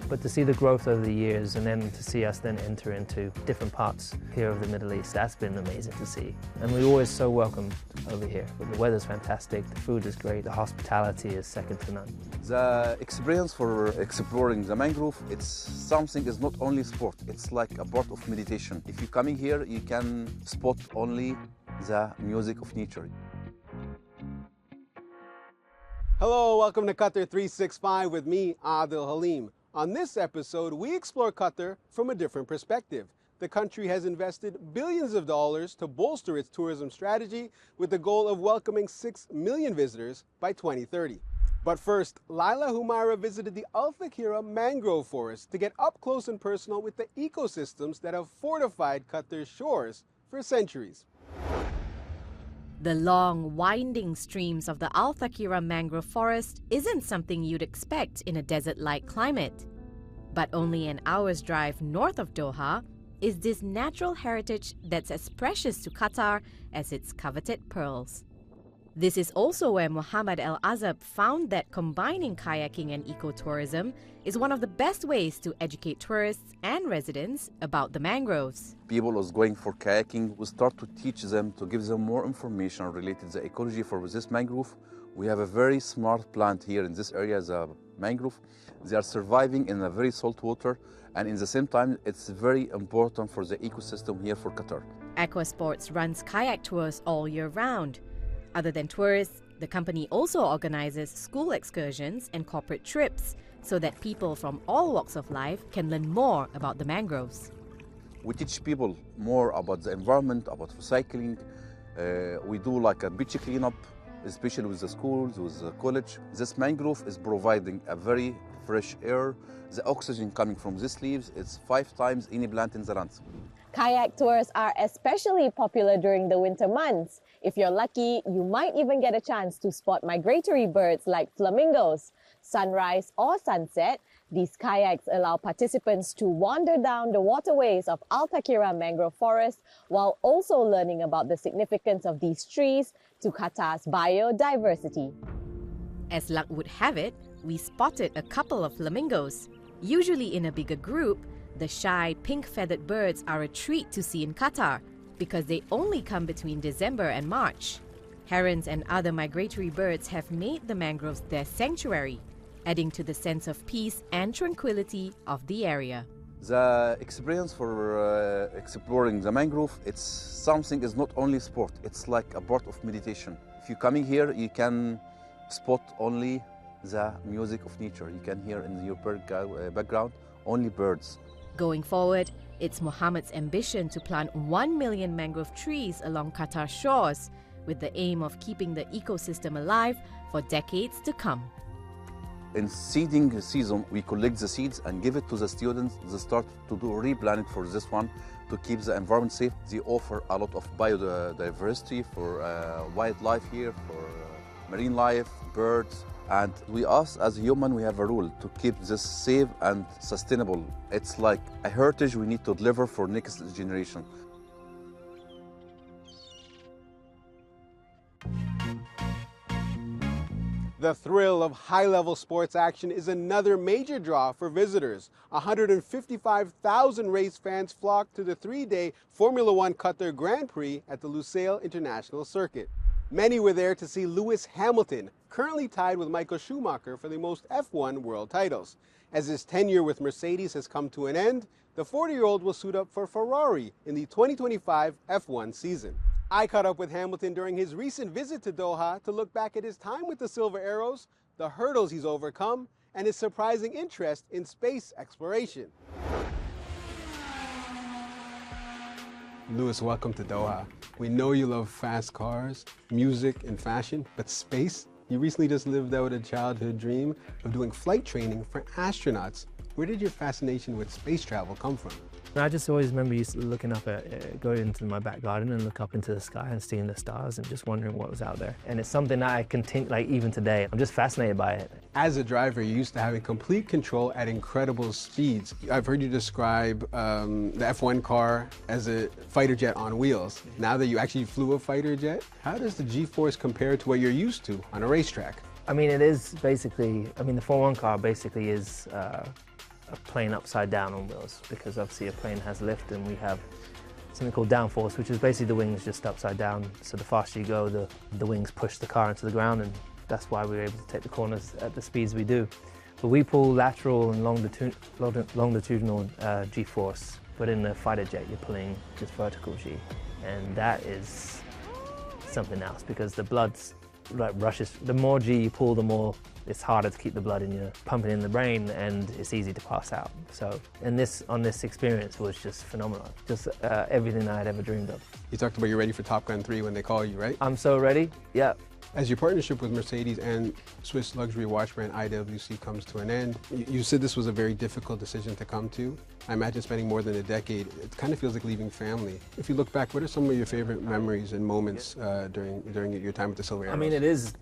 But to see the growth over the years and then to see us then enter into different parts here of the Middle East, that's been amazing to see. And we're always so welcome over here. The weather's fantastic, the food is great, the hospitality is second to none. The experience for exploring the mangrove, it's something, is not only sport, it's like a part of meditation. If you're coming here, you can spot only the music of nature. Hello, welcome to Qatar 365 with me, Adil Halim. On this episode, we explore Qatar from a different perspective. The country has invested billions of dollars to bolster its tourism strategy with the goal of welcoming 6 million visitors by 2030. But first, Laila Humaira visited the Al Thakira mangrove forest to get up close and personal with the ecosystems that have fortified Qatar's shores for centuries. The long, winding streams of the Al Thakira mangrove forest isn't something you'd expect in a desert-like climate. But only an hour's drive north of Doha is this natural heritage that's as precious to Qatar as its coveted pearls. This is also where Mohammed El Azab found that combining kayaking and ecotourism is one of the best ways to educate tourists and residents about the mangroves. People who's going for kayaking, we start to teach them, to give them more information related to the ecology for this mangrove. We have a very smart plant here in this area, the mangrove. They are surviving in a very salt water, and in the same time, it's very important for the ecosystem here for Qatar. Aqua Sports runs kayak tours all year round. Other than tourists, the company also organizes school excursions and corporate trips so that people from all walks of life can learn more about the mangroves. We teach people more about the environment, about recycling. We do like a beach cleanup, especially with the schools, with the college. This mangrove is providing a very fresh air. The oxygen coming from these leaves is 5 times any plant in the land. Kayak tours are especially popular during the winter months. If you're lucky, you might even get a chance to spot migratory birds like flamingos. Sunrise or sunset, these kayaks allow participants to wander down the waterways of Al Thakira mangrove forest while also learning about the significance of these trees to Qatar's biodiversity. As luck would have it, we spotted a couple of flamingos. Usually in a bigger group, the shy pink-feathered birds are a treat to see in Qatar because they only come between December and March. Herons and other migratory birds have made the mangroves their sanctuary, adding to the sense of peace and tranquility of the area. The experience for exploring the mangrove, it's something, is not only sport, it's like a part of meditation. If you're coming here, you can spot only the music of nature. You can hear in your background only birds. Going forward, it's Mohammed's ambition to plant 1 million mangrove trees along Qatar's shores, with the aim of keeping the ecosystem alive for decades to come. In seeding season, we collect the seeds and give it to the students. They start to do replanting for this one to keep the environment safe. They offer a lot of biodiversity for wildlife here, for marine life, birds. And we, us as human, we have a rule to keep this safe and sustainable. It's like a heritage we need to deliver for next generation. The thrill of high-level sports action is another major draw for visitors. 155,000 race fans flocked to the 3-day Formula One Qatar Grand Prix at the Lusail International Circuit. Many were there to see Lewis Hamilton, currently tied with Michael Schumacher for the most F1 world titles. As his tenure with Mercedes has come to an end, the 40-year-old will suit up for Ferrari in the 2025 F1 season. I caught up with Hamilton during his recent visit to Doha to look back at his time with the Silver Arrows, the hurdles he's overcome, and his surprising interest in space exploration. Lewis, welcome to Doha. We know you love fast cars, music, and fashion, but space? You recently just lived out a childhood dream of doing flight training for astronauts. Where did your fascination with space travel come from? I just always remember looking up at, going into my back garden and look up into the sky and seeing the stars and just wondering what was out there. And it's something that I continue, like even today, I'm just fascinated by it. As a driver, you're used to having complete control at incredible speeds. I've heard you describe the F1 car as a fighter jet on wheels. Now that you actually flew a fighter jet, how does the G-force compare to what you're used to on a racetrack? I mean, it is basically, the Formula One car basically is a plane upside down on wheels, because obviously a plane has lift and we have something called downforce, which is basically the wings just upside down. So the faster you go, the wings push the car into the ground, and that's why we're able to take the corners at the speeds we do. But we pull lateral and longitudinal G-force, but in the fighter jet you're pulling just vertical G. And that is something else, because the blood rushes. The more G you pull, the more it's harder to keep the blood pumping in the brain, and it's easy to pass out. So, and on this experience was just phenomenal. Just everything I had ever dreamed of. You talked about you're ready for Top Gun 3 when they call you, right? I'm so ready, yeah. As your partnership with Mercedes and Swiss luxury watch brand IWC comes to an end, you said this was a very difficult decision to come to. I imagine spending more than a decade, it kind of feels like leaving family. If you look back, what are some of your favorite memories and moments during your time with the Silver Arrows? I mean, it is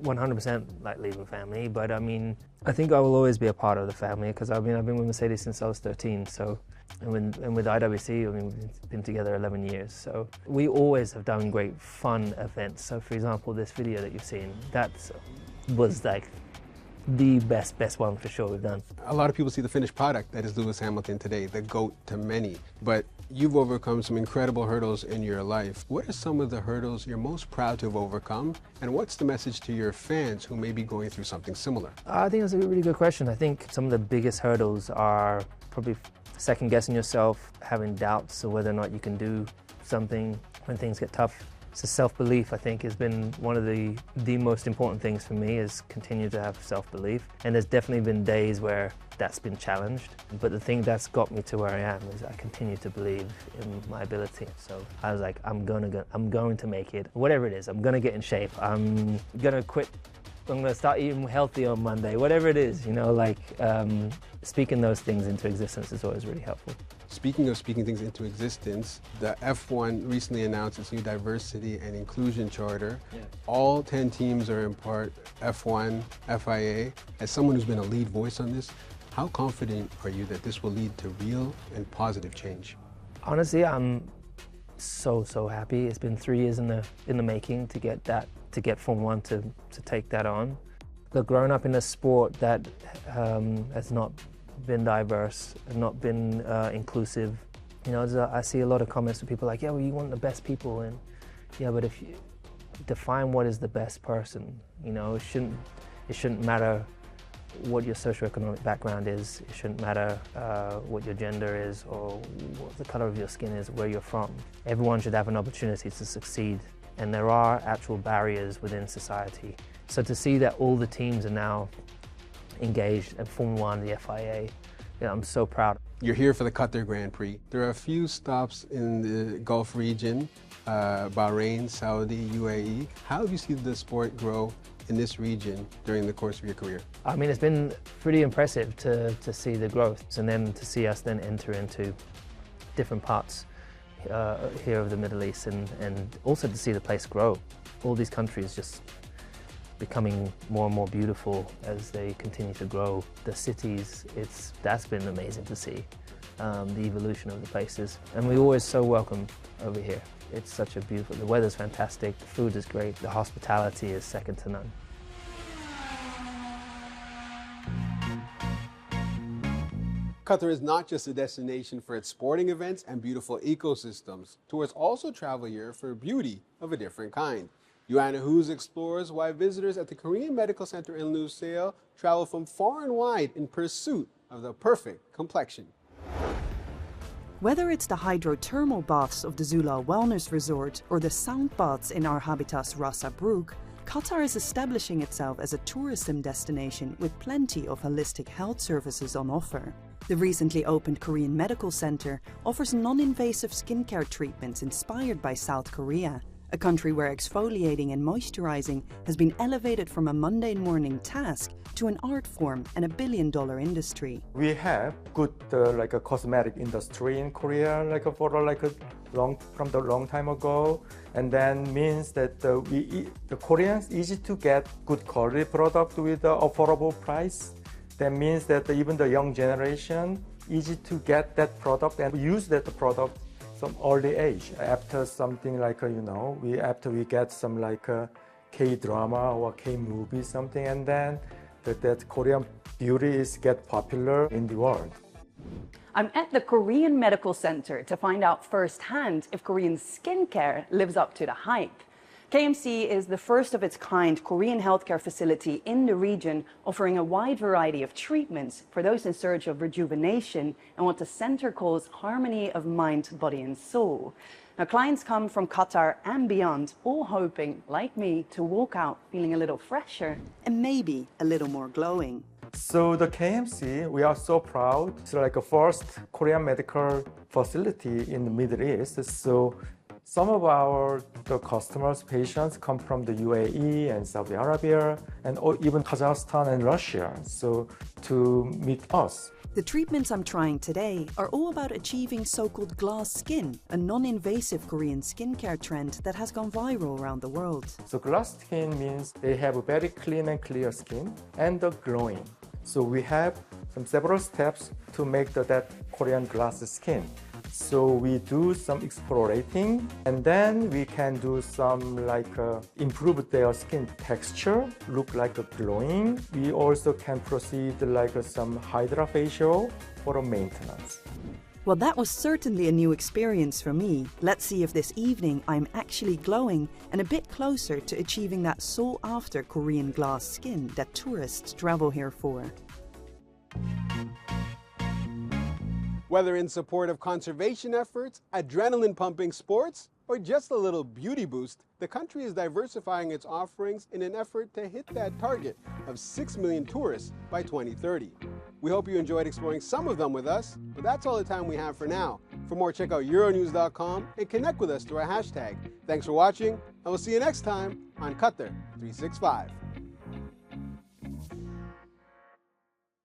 100% like leaving family, but I mean, I think I will always be a part of the family, because I've been with Mercedes since I was 13, so. And with IWC, I mean, we've been together 11 years, so we always have done great fun events. So for example, this video that you've seen, that was like the best one for sure we've done. A lot of people see the finished product that is Lewis Hamilton today, the GOAT to many, but you've overcome some incredible hurdles in your life. What are some of the hurdles you're most proud to have overcome, and what's the message to your fans who may be going through something similar? I think that's a really good question. I think some of the biggest hurdles are probably second guessing yourself, having doubts of whether or not you can do something when things get tough. So self-belief, I think, has been one of the most important things for me, is continue to have self-belief. And there's definitely been days where that's been challenged. But the thing that's got me to where I am is I continue to believe in my ability. So I was like, I'm going to make it. Whatever it is, I'm going to get in shape. I'm going to quit. I'm going to start eating healthy on Monday, whatever it is, you know, like speaking those things into existence is always really helpful. Speaking of speaking things into existence, the F1 recently announced its new diversity and inclusion charter. Yeah. All 10 teams are in part F1, FIA. As someone who's been a lead voice on this, how confident are you that this will lead to real and positive change? Honestly, I'm so happy. It's been 3 years in the making to get Formula 1 to take that on. Look, growing up in a sport that has not been diverse and not been inclusive, you know, I see a lot of comments from people like, yeah, well, you want the best people, and yeah, but if you define what is the best person, you know, it shouldn't matter what your socioeconomic background is. It shouldn't matter what your gender is or what the color of your skin is, where you're from. Everyone should have an opportunity to succeed, and there are actual barriers within society. So to see that all the teams are now engaged in Formula 1, the FIA, yeah, I'm so proud. You're here for the Qatar Grand Prix. There are a few stops in the Gulf region, Bahrain, Saudi, UAE. How have you seen the sport grow in this region during the course of your career? I mean, it's been pretty impressive to see the growth, and then to see us then enter into different parts here of the Middle East, and also to see the place grow. All these countries just becoming more and more beautiful as they continue to grow. The cities, that's been amazing to see, the evolution of the places. And we're always so welcome over here. It's such a beautiful, the weather's fantastic, the food is great, the hospitality is second to none. Qatar is not just a destination for its sporting events and beautiful ecosystems. Tourists also travel here for beauty of a different kind. Joanna Hughes explores why visitors at the Korean Medical Center in Lusail travel from far and wide in pursuit of the perfect complexion. Whether it's the hydrothermal baths of the Zula Wellness Resort or the sound baths in our habitat's Rasa Brook, Qatar is establishing itself as a tourism destination with plenty of holistic health services on offer. The recently opened Korean Medical Center offers non-invasive skincare treatments inspired by South Korea, a country where exfoliating and moisturizing has been elevated from a mundane morning task to an art form and a billion-dollar industry. We have good like a cosmetic industry in Korea, from the long time ago, and then means that the Koreans easy to get good quality product with affordable price. That means that even the young generation easy to get that product and use that product from early age. After something like after we get some like a K-drama or K-movie something, and then that Korean beauty is get popular in the world. I'm at the Korean Medical Center to find out firsthand if Korean skincare lives up to the hype. KMC is the first of its kind Korean healthcare facility in the region, offering a wide variety of treatments for those in search of rejuvenation and what the center calls harmony of mind, body and soul. Now, clients come from Qatar and beyond, all hoping, like me, to walk out feeling a little fresher. And maybe a little more glowing. So the KMC, we are so proud. It's like a first Korean medical facility in the Middle East. So some of the customers, patients come from the UAE and Saudi Arabia and even Kazakhstan and Russia, so to meet us. The treatments I'm trying today are all about achieving so-called glass skin, a non-invasive Korean skincare trend that has gone viral around the world. So glass skin means they have a very clean and clear skin and glowing. So we have several steps to make that Korean glass skin. So we do some explorating, and then we can do some improve their skin texture, look like a glowing. We also can proceed some hydrofacial for a maintenance. Well, that was certainly a new experience for me. Let's see if this evening I'm actually glowing and a bit closer to achieving that sought-after Korean glass skin that tourists travel here for. Whether in support of conservation efforts, adrenaline-pumping sports, or just a little beauty boost, the country is diversifying its offerings in an effort to hit that target of 6 million tourists by 2030. We hope you enjoyed exploring some of them with us, but that's all the time we have for now. For more, check out Euronews.com and connect with us through our hashtag. Thanks for watching, and we'll see you next time on Qatar 365.